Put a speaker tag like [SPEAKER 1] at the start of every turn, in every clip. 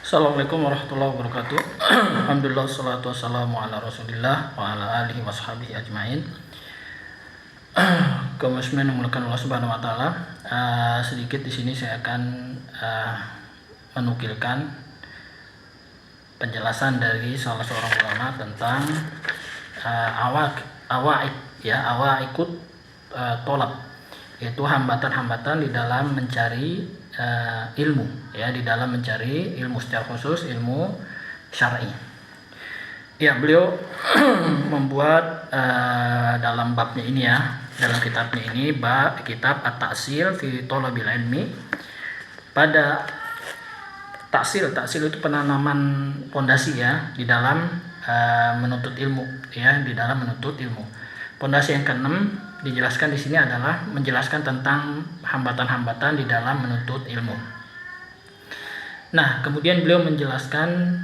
[SPEAKER 1] Assalamualaikum warahmatullahi wabarakatuh. Alhamdulillah wassalatu wassalamu ala Rasulillah wa ala alihi washabihi ajmain. Kaum muslimin yang dimuliakan Allah Subhanahu wa taala, sedikit di sini saya akan menukilkan penjelasan dari salah seorang ulama tentang awaikut tolab, yaitu hambatan-hambatan di dalam mencari ilmu, ya, di dalam mencari ilmu secara khusus ilmu syar'i. Ya, beliau membuat dalam babnya ini, ya, dalam kitabnya ini, kitab At-Ta'sil fi Thalabil Ilmi. Pada taksil itu penanaman pondasi, ya, di dalam menuntut ilmu, ya, di dalam menuntut ilmu. Pondasi yang keenam dijelaskan di sini adalah menjelaskan tentang hambatan-hambatan di dalam menuntut ilmu. Nah, kemudian beliau menjelaskan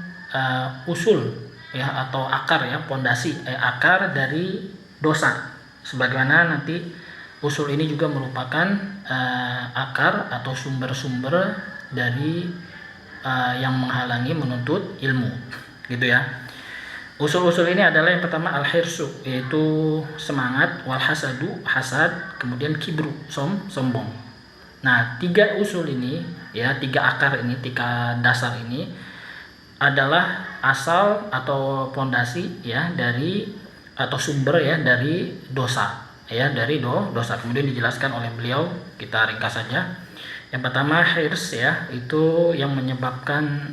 [SPEAKER 1] usul, ya, atau akar, ya, pondasi, akar dari dosa. Sebagaimana nanti usul ini juga merupakan akar atau sumber-sumber dari yang menghalangi menuntut ilmu, gitu, ya. Usul-usul ini adalah yang pertama al-hirsu, yaitu semangat, wal hasadu, hasad, kemudian kibru, sombong. Nah, tiga usul ini, ya, tiga akar ini, tiga dasar ini adalah asal atau pondasi, ya, dari atau sumber, ya, dari dosa, ya, dari dosa. Kemudian dijelaskan oleh beliau, kita ringkas saja. Yang pertama hirs, ya, itu yang menyebabkan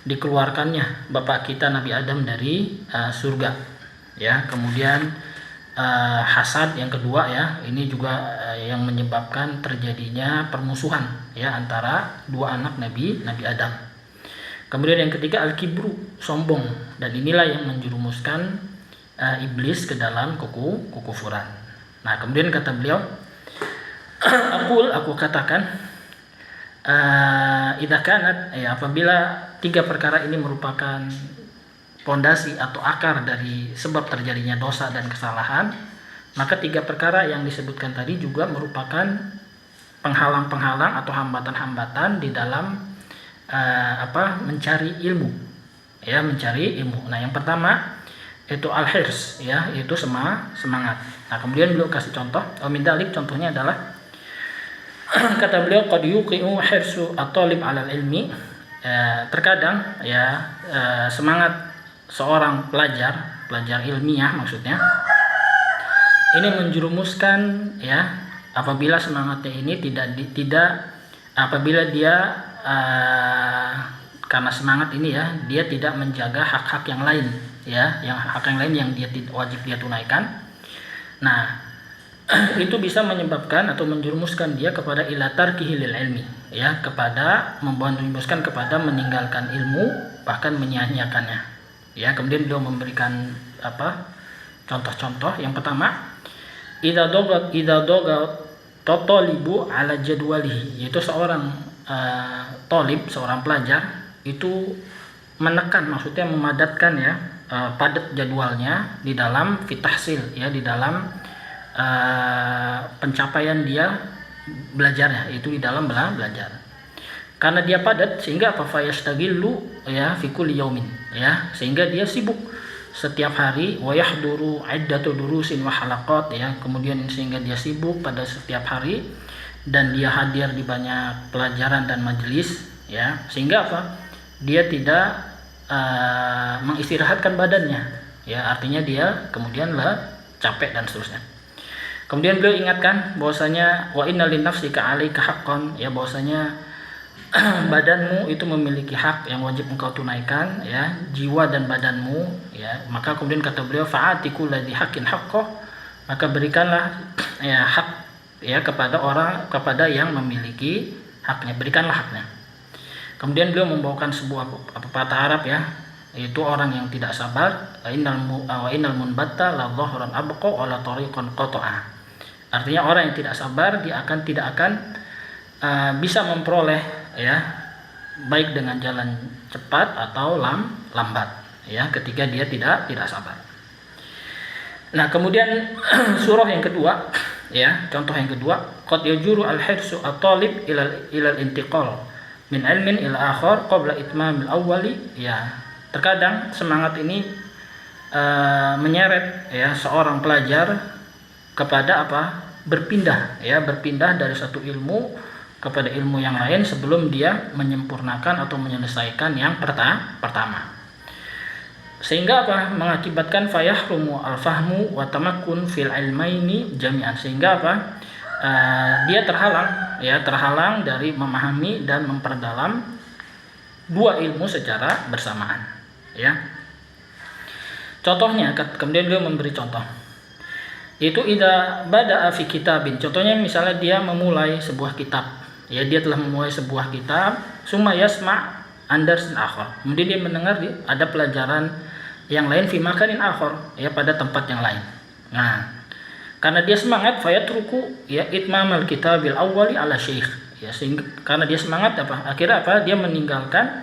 [SPEAKER 1] dikeluarkannya bapak kita Nabi Adam dari surga, ya. Kemudian hasad yang kedua, ya, ini juga yang menyebabkan terjadinya permusuhan, ya, antara dua anak Nabi Adam. Kemudian yang ketiga al-kibru, sombong, dan inilah yang menjerumuskan iblis ke dalam kekufuran. Nah, kemudian kata beliau, aku katakan, idza kanat, ya, apabila tiga perkara ini merupakan pondasi atau akar dari sebab terjadinya dosa dan kesalahan, maka tiga perkara yang disebutkan tadi juga merupakan penghalang-penghalang atau hambatan-hambatan di dalam mencari ilmu, ya, mencari ilmu. Nah, yang pertama itu al-hirs, ya, itu semangat. Nah, kemudian beliau kasih contoh, mindalik, contohnya adalah kata beliau, qad yuqi'u hirsu at-talib 'alal ilmi, terkadang, ya, semangat seorang pelajar ilmiah maksudnya ini menjerumuskan, ya, apabila semangatnya ini tidak apabila dia karena semangat ini, ya, dia tidak menjaga hak-hak yang lain, ya, hak yang lain yang wajib dia tunaikan. Nah, itu bisa menyebabkan atau menjerumuskan dia kepada ilatar kihilil ilmi, ya, kepada menjerumuskan kepada meninggalkan ilmu, bahkan menyia-nyiakannya, ya. Kemudian beliau memberikan contoh-contoh. Yang pertama, idza doga totolibu ala jadwalihi, yaitu seorang tolib, seorang pelajar itu menekan, maksudnya memadatkan, ya, padat jadwalnya di dalam fitahsil, ya, di dalam pencapaian dia belajarnya, itu di dalam belajar. Karena dia padat sehingga fayastagillu, ya, fi kulli yaumin, ya, sehingga dia sibuk setiap hari, wa yahduru iddatu durusin wa halaqat, ya, kemudian sehingga dia sibuk pada setiap hari dan dia hadir di banyak pelajaran dan majelis, ya, sehingga dia tidak mengistirahatkan badannya, ya, artinya dia kemudian capek dan seterusnya. Kemudian beliau ingatkan bahwasanya wa inna linnafsika 'alaika haqqan, ya, bahwasanya badanmu itu memiliki hak yang wajib engkau tunaikan, ya, jiwa dan badanmu, ya. Maka kemudian kata beliau fa'atiku ladzi haqqin haqqah, maka berikanlah, ya, hak, ya, kepada yang memiliki haknya, berikanlah haknya. Kemudian beliau membawakan sebuah pepatah Arab, ya, yaitu orang yang tidak sabar, wa innal munbatta la dhahran abqa wa la tariqan qata'a. Artinya orang yang tidak sabar dia tidak akan bisa memperoleh, ya, baik dengan jalan cepat atau lambat, ya, ketika dia tidak sabar. Nah, kemudian surah yang kedua, ya, contoh yang kedua, qad yajuru al-hirsu at-talib ilal intiqal min ilmin ila akhar qabla itmamil awwali. Ya, terkadang semangat ini menyeret ya seorang pelajar kepada berpindah dari satu ilmu kepada ilmu yang lain sebelum dia menyempurnakan atau menyelesaikan yang pertama. Sehingga mengakibatkan fayahrumu al-fahmu wa tamakkun fil ilmaini jami'an. Sehingga dia terhalang dari memahami dan memperdalam dua ilmu secara bersamaan, ya. Contohnya, kemudian beliau memberi contoh. Itu idza bada'a fi kitabin. Contohnya misalnya dia memulai sebuah kitab. Ya, dia telah memulai sebuah kitab, summa yasma' andarsin akhar. Kemudian dia mendengar ada pelajaran yang lain fi makanin akhar, ya, pada tempat yang lain. Nah, karena dia semangat fayatruku ya itmamal kitabil awwali ala syekh. Ya, sehingga karena dia semangat akhirnya dia meninggalkan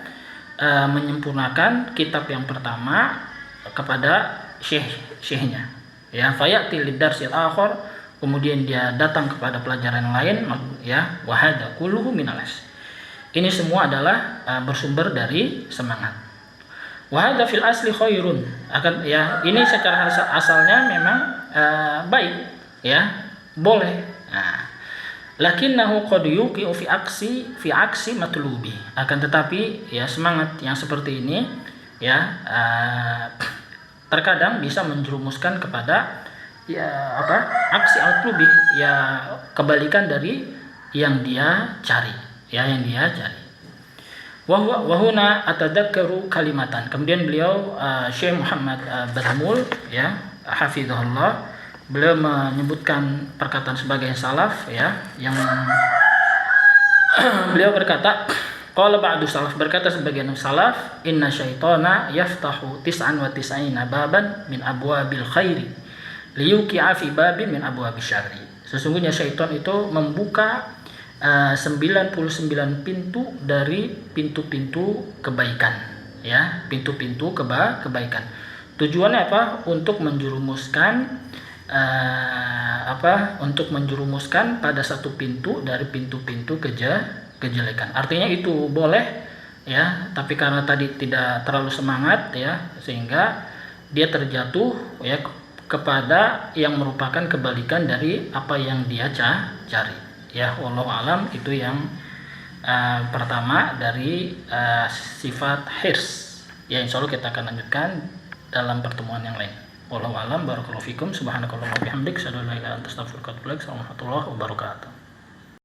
[SPEAKER 1] menyempurnakan kitab yang pertama kepada syekhnya. Ya, fayati lidarsil akhar, kemudian dia datang kepada pelajaran lain, ya, wa hadza kulluhu minalas. Ini semua adalah bersumber dari semangat. Wa hadza fil asli khairun. Ini secara asalnya memang baik, ya, boleh. Nah, lakinnahu qad yuqi'u fi aksi matlubi. Akan tetapi ya semangat yang seperti ini ya terkadang bisa menjerumuskan kepada aksi matlubi, ya kebalikan dari yang dia cari, wa huna atadzakkaru kalimatan. Kemudian beliau Syekh Muhammad Bazmul, ya, hafizahullah, beliau menyebutkan perkataan sebagian salaf, ya, yang beliau berkata, qala ba'du salaf, berkata sebagian salaf, inna syaitana yaftahu 99 baban min abwabil khairi liyuqi'a fi babin min abwabish syarri. Sesungguhnya syaitan itu membuka 99 pintu dari pintu-pintu kebaikan, ya, pintu-pintu kebaikan. Tujuannya untuk menjerumuskan pada satu pintu dari pintu-pintu kejelekan. Artinya itu boleh, ya, tapi karena tadi tidak terlalu semangat, ya, sehingga dia terjatuh, ya, kepada yang merupakan kebalikan dari apa yang dia cari. Ya, wallahu alam, itu yang pertama dari sifat hirs. Ya, insyaallah kita akan lanjutkan dalam pertemuan yang lain. Wallahu alam, barakallahu fikum, subhanakallahumma wa bihamdik, asyhadu an la ilaha illa anta, astaghfiruka wa atubu ilaik. Assalamualaikum warahmatullahi wabarakatuh.